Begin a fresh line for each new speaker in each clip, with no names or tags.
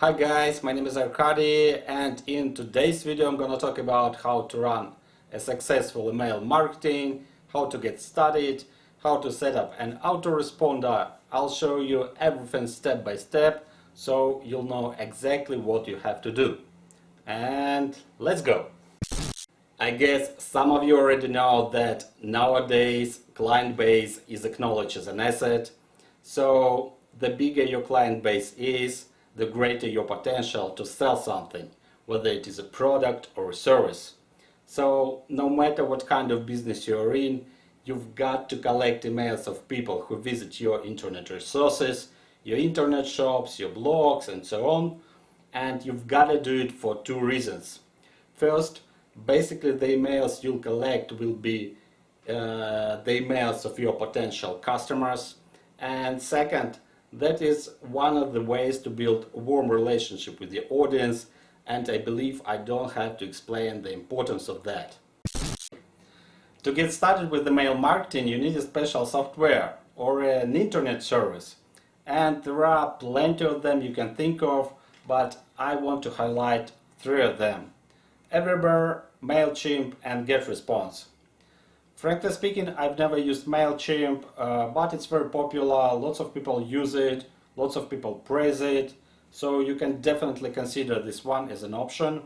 Hi guys, my name is Arkady, and in today's video I'm gonna talk about how to run a successful email marketing, how to get started, how to set up an autoresponder. I'll show you everything step by step so you'll know exactly what you have to do. And let's go! I guess some of you already know that nowadays client base is acknowledged as an asset. So the bigger your client base is, the greater your potential to sell something, whether it is a product or a service. So no matter what kind of business you're in, you've got to collect emails of people who visit your internet resources, your internet shops, your blogs, and so on. And you've got to do it for two reasons. First, basically the emails you'll collect will be the emails of your potential customers. And second, that is one of the ways to build a warm relationship with the audience, and I believe I don't have to explain the importance of that. To get started with email marketing, you need a special software or an internet service. And there are plenty of them you can think of, but I want to highlight three of them: Everywhere, MailChimp, and Getresponse. Frankly speaking, I've never used MailChimp, but it's very popular. Lots of people use it, lots of people praise it, so you can definitely consider this one as an option.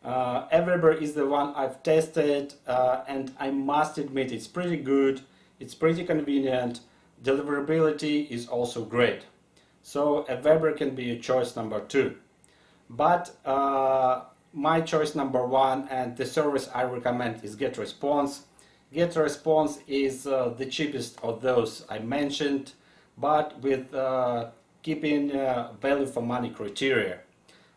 Everywhere is the one I've tested, and I must admit it's pretty good, it's pretty convenient, deliverability is also great. So Everywhere can be your choice number two. But my choice number one and the service I recommend is Getresponse. Getresponse is the cheapest of those I mentioned, but with keeping value for money criteria.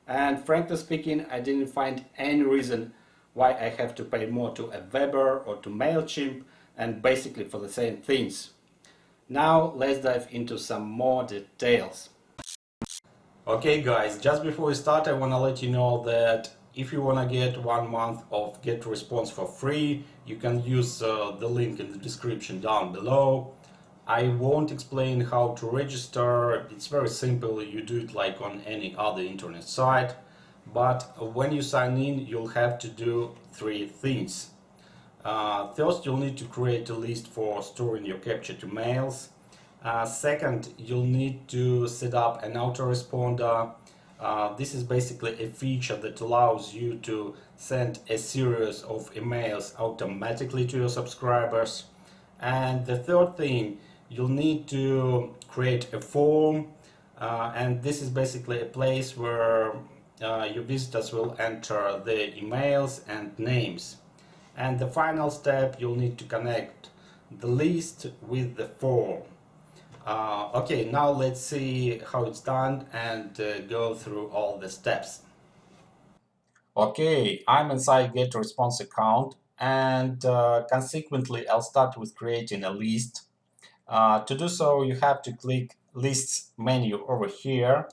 And frankly speaking, I didn't find any reason why I have to pay more to a Weber or to MailChimp, and basically for the same things. Now let's dive into some more details. Okay guys, just before we start I want to let you know that if you want to get 1 month of Getresponse for free, you can use the link in the description down below. I won't explain how to register, it's very simple, you do it like on any other internet site. But when you sign in, you'll have to do three things. First, you'll need to create a list for storing your captured emails. Second, you'll need to set up an autoresponder. This is basically a feature that allows you to send a series of emails automatically to your subscribers. And the third thing, you'll need to create a form, and this is basically a place where your visitors will enter their emails and names. And the final step, you'll need to connect the list with the form. Okay, now let's see how it's done and go through all the steps. Okay, I'm inside Getresponse account, and consequently I'll start with creating a list. To do so, you have to click Lists menu over here,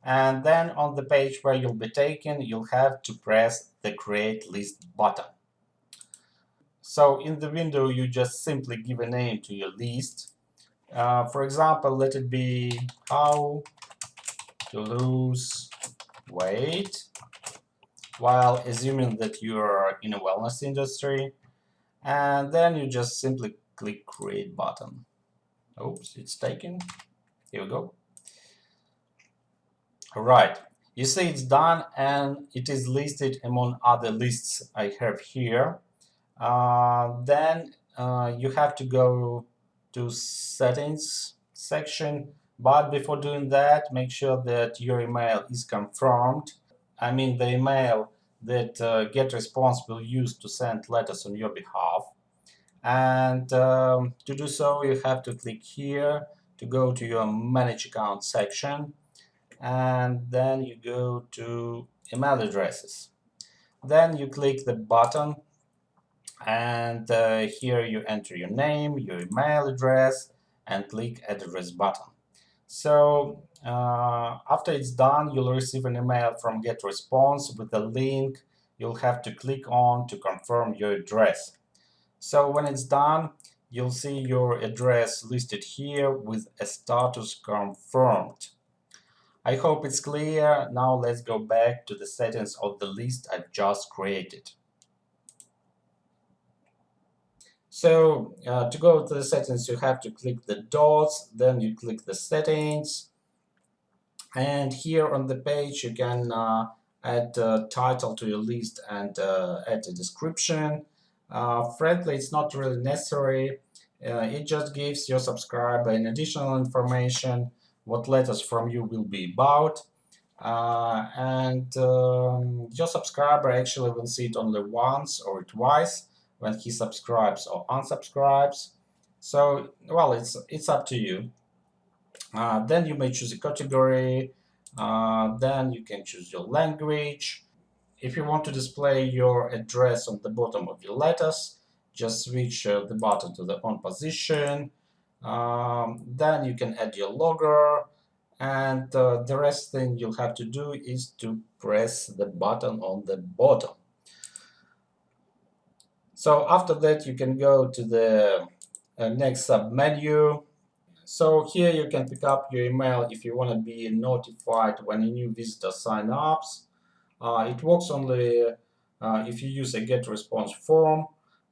and then on the page where you'll be taken, you'll have to press the Create List button. So in the window, you just simply give a name to your list. For example, let it be How to Lose Weight, while assuming that you are in a wellness industry. And then you just simply click Create button. Oops, it's taken. Here we go. All right, you see it's done and it is listed among other lists I have here. Then you have to go to Settings section, but before doing that, make sure that your email is confirmed. I mean the email that Getresponse will use to send letters on your behalf. And to do so, you have to click here to go to your Manage Account section, and then you go to Email Addresses. Then you click the button, and here you enter your name, your email address, and click Address button. So after it's done, you'll receive an email from Getresponse with a link you'll have to click on to confirm your address. So when it's done, you'll see your address listed here with a status confirmed. I hope it's clear. Now let's go back to the settings of the list I've just created. So to go to the settings, you have to click the dots, then you click the settings, and here on the page you can add a title to your list and add a description. Frankly, it's not really necessary. It just gives your subscriber an additional information what letters from you will be about. And your subscriber actually will see it only once or twice when he subscribes or unsubscribes. So, well, it's up to you. Then you may choose a category. Then you can choose your language. If you want to display your address on the bottom of your letters, just switch the button to the on position. Then you can add your logo, and the rest thing you'll have to do is to press the button on the bottom. So after that, you can go to the next sub menu. So here you can pick up your email if you want to be notified when a new visitor sign up. It works only if you use a Getresponse form.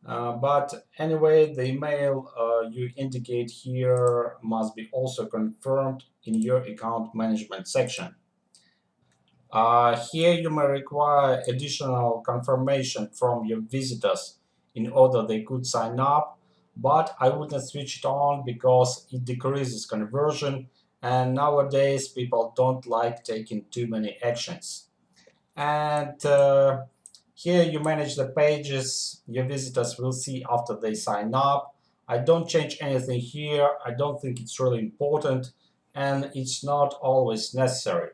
But anyway, the email you indicate here must be also confirmed in your account management section. Here you may require additional confirmation from your visitors in order they could sign up, but I wouldn't switch it on because it decreases conversion, and nowadays people don't like taking too many actions. And here you manage the pages your visitors will see after they sign up. I don't change anything here. I don't think it's really important, and it's not always necessary.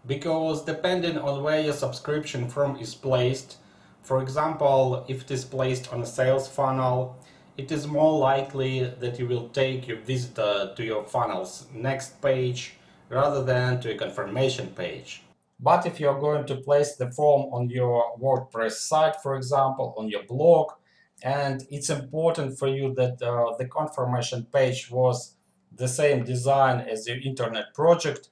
Because depending on where your subscription form is placed, for example, if it is placed on a sales funnel, it is more likely that you will take your visitor to your funnel's next page rather than to a confirmation page. But if you're going to place the form on your WordPress site, for example, on your blog, and it's important for you that the confirmation page was the same design as your internet project,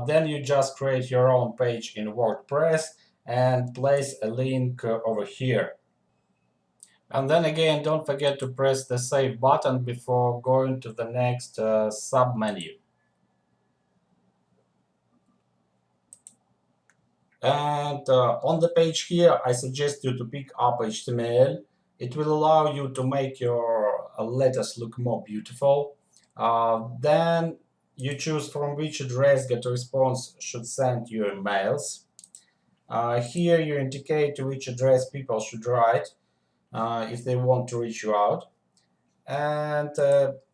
then you just create your own page in WordPress and place a link over here. And then again, don't forget to press the save button before going to the next sub-menu. And on the page here, I suggest you to pick up HTML. It will allow you to make your letters look more beautiful. Then you choose from which address Getresponse should send your emails. Here you indicate to which address people should write if they want to reach you out. And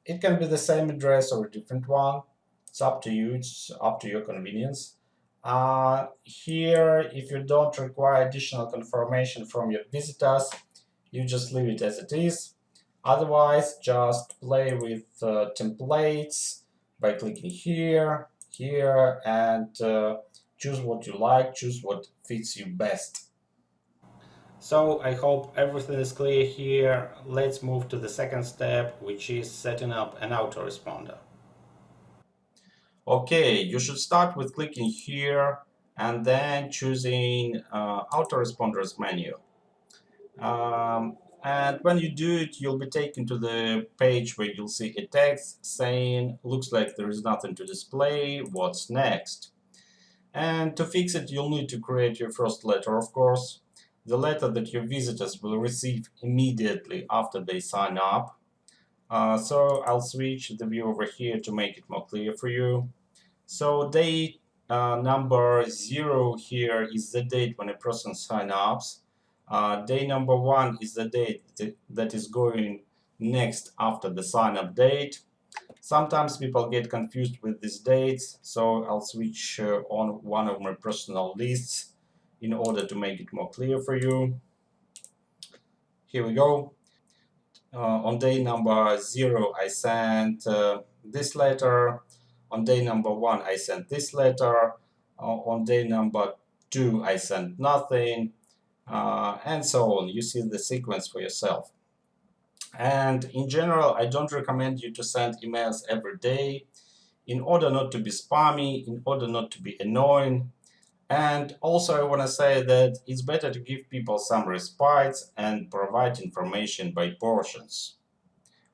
it can be the same address or a different one. It's up to you. It's up to your convenience. Here, if you don't require additional confirmation from your visitors, you just leave it as it is. Otherwise, just play with templates by clicking here, here, and choose what you like, choose what fits you best. So I hope everything is clear here. Let's move to the second step, which is setting up an autoresponder. Okay, you should start with clicking here and then choosing autoresponders menu. And when you do it, you'll be taken to the page where you'll see a text saying, looks like there is nothing to display, what's next? And to fix it, you'll need to create your first letter, of course, the letter that your visitors will receive immediately after they sign up. So I'll switch the view over here to make it more clear for you. So date number 0 here is the date when a person signs up. Day number 1 is the date that is going next after the sign up date. Sometimes people get confused with these dates, so I'll switch on one of my personal lists in order to make it more clear for you. Here we go. On day number 0, I sent this letter. On day number 1, I sent this letter. On day number 2, I sent nothing, and so on. You see the sequence for yourself. And in general, I don't recommend you to send emails every day. in order not to be spammy, in order not to be annoying. And also I want to say that it's better to give people some respite and provide information by portions.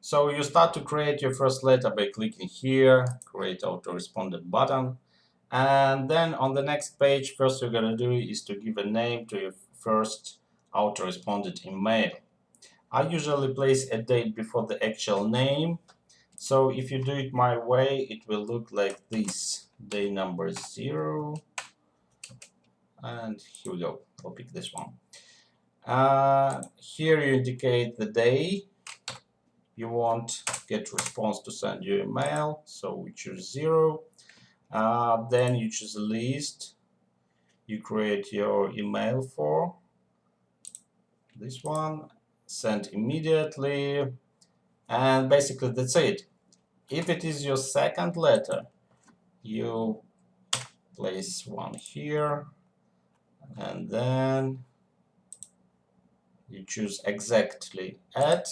So you start to create your first letter by clicking here, create autoresponder button. And then on the next page, first you're going to do is to give a name to your first autoresponded email. I usually place a date before the actual name. So if you do it my way, it will look like this. Day number 0. And here we go. I'll pick this one. Here you indicate the day you want Getresponse to send you email. So we choose 0. Then you choose a list you create your email for. This one, send immediately. And basically that's it. If it is your second letter, you place one here, and then you choose exactly at,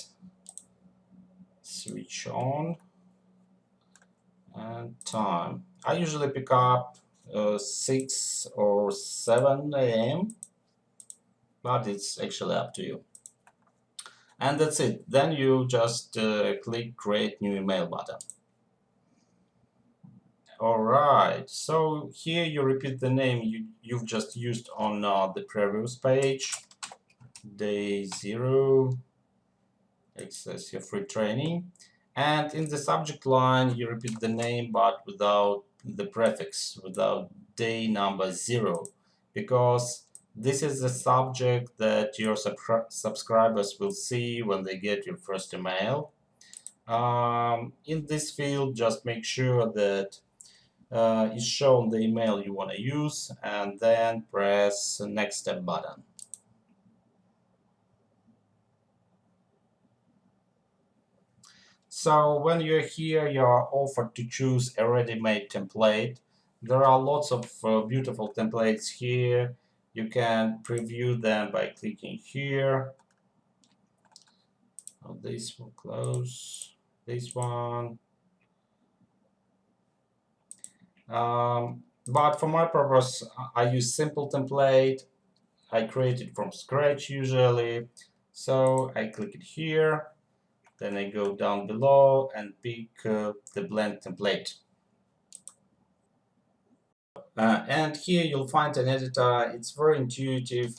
switch on, and time. I usually pick up 6 or 7 a.m., but it's actually up to you. And that's it. Then you just click create new email button. Alright, so here you repeat the name you've just used on the previous page. Day 0, access your free training. And in the subject line, you repeat the name but without the prefix, without day number 0, because this is the subject that your subscribers will see when they get your first email. In this field, just make sure that is shown the email you want to use, and then press the next step button. So when you're here, you are offered to choose a ready-made template. There are lots of beautiful templates here. You can preview them by clicking here. Oh, this will close. This one. But for my purpose, I use simple template. I create it from scratch usually. So I click it here. Then I go down below and pick the blend template. And here you'll find an editor. It's very intuitive.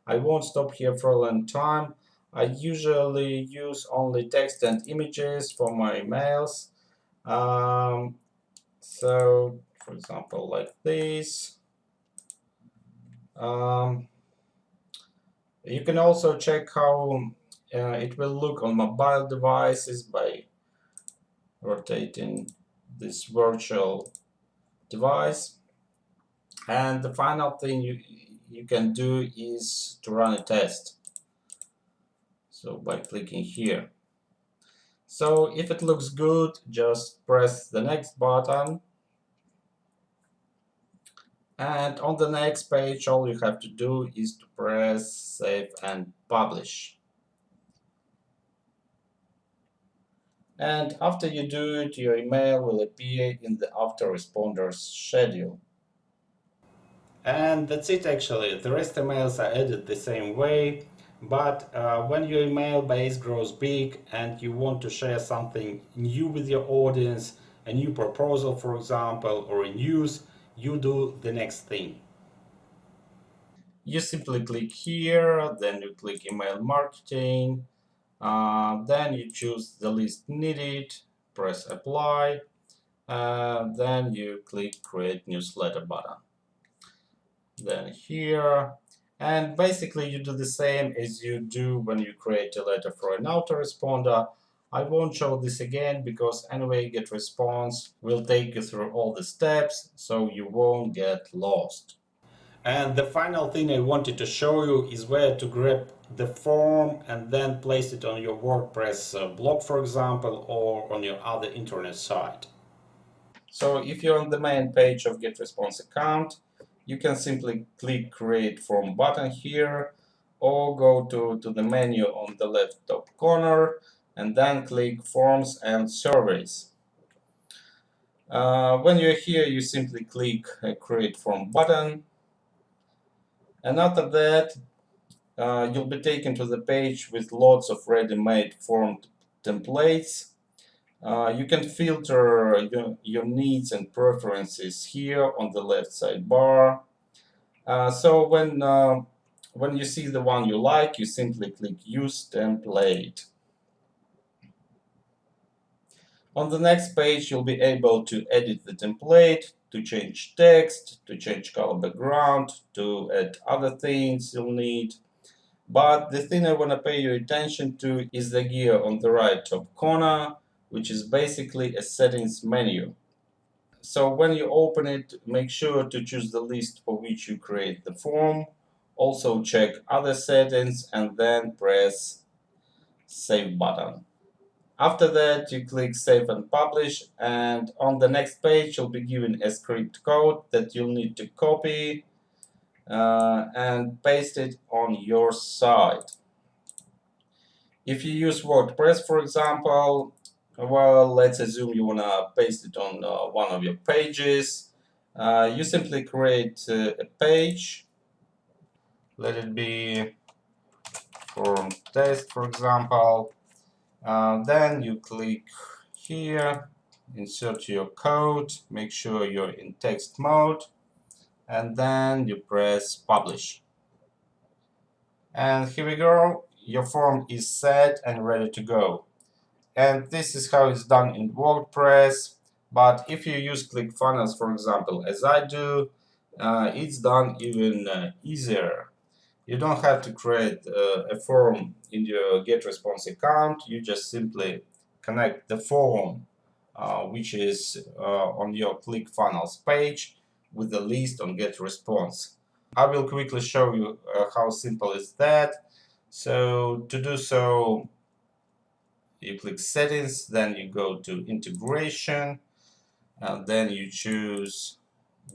I won't stop here for a long time. I usually use only text and images for my emails. So, for example, like this. You can also check how it will look on mobile devices by rotating this virtual device. And the final thing you can do is to run a test. So by clicking here. So if it looks good, just press the next button. And on the next page, all you have to do is to press save and publish. And after you do it, your email will appear in the autoresponders schedule. And that's it actually. The rest emails are added the same way. But when your email base grows big and you want to share something new with your audience, a new proposal, for example, or a news, you do the next thing. You simply click here, then you click email marketing, then you choose the list needed, press apply, then you click create newsletter button. Then here, and basically you do the same as you do when you create a letter for an autoresponder. I won't show this again because anyway Getresponse will take you through all the steps so you won't get lost. And the final thing I wanted to show you is where to grab the form and then place it on your WordPress blog, for example, or on your other internet site. So if you're on the main page of Getresponse account, you can simply click create form button here, or go to the menu on the left top corner and then click forms and surveys. When you're here, you simply click Create Form button, and after that, you'll be taken to the page with lots of ready-made form templates. You can filter your needs and preferences here on the left sidebar. So when you see the one you like, you simply click Use Template. On the next page, you'll be able to edit the template, to change text, to change color background, to add other things you'll need. But the thing I want to pay your attention to is the gear on the right top corner, which is basically a settings menu. So when you open it, make sure to choose the list for which you create the form. Also check other settings and then press Save button. After that, you click Save and Publish, and on the next page, you'll be given a script code that you'll need to copy and paste it on your site. If you use WordPress, for example, well, let's assume you want to paste it on one of your pages. You simply create a page. Let it be form test, for example. Then you click here, insert your code, make sure you're in text mode, and then you press publish. And here we go, your form is set and ready to go. And this is how it's done in WordPress. But if you use ClickFunnels, for example, as I do, it's done even easier. You don't have to create a form in your Getresponse account. You just simply connect the form, which is on your ClickFunnels page, with the list on Getresponse. I will quickly show you how simple is that. So to do so, you click Settings, then you go to Integration, and then you choose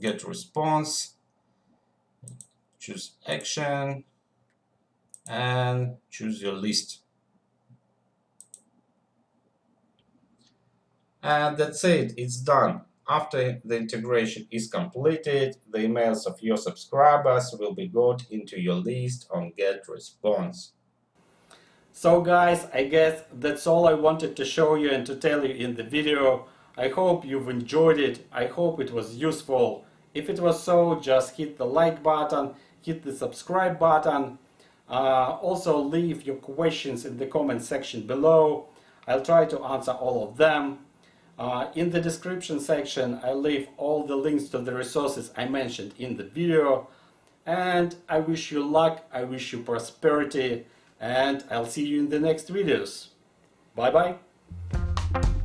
Getresponse, choose Action, and choose your list. And that's it, it's done. After the integration is completed, the emails of your subscribers will be got into your list on Getresponse. So guys, I guess that's all I wanted to show you and to tell you in the video. I hope you've enjoyed it. I hope it was useful. If it was so, just hit the like button, hit the subscribe button. Also leave your questions in the comment section below. I'll try to answer all of them. In the description section, I leave all the links to the resources I mentioned in the video. And I wish you luck, I wish you prosperity, and I'll see you in the next videos. Bye bye.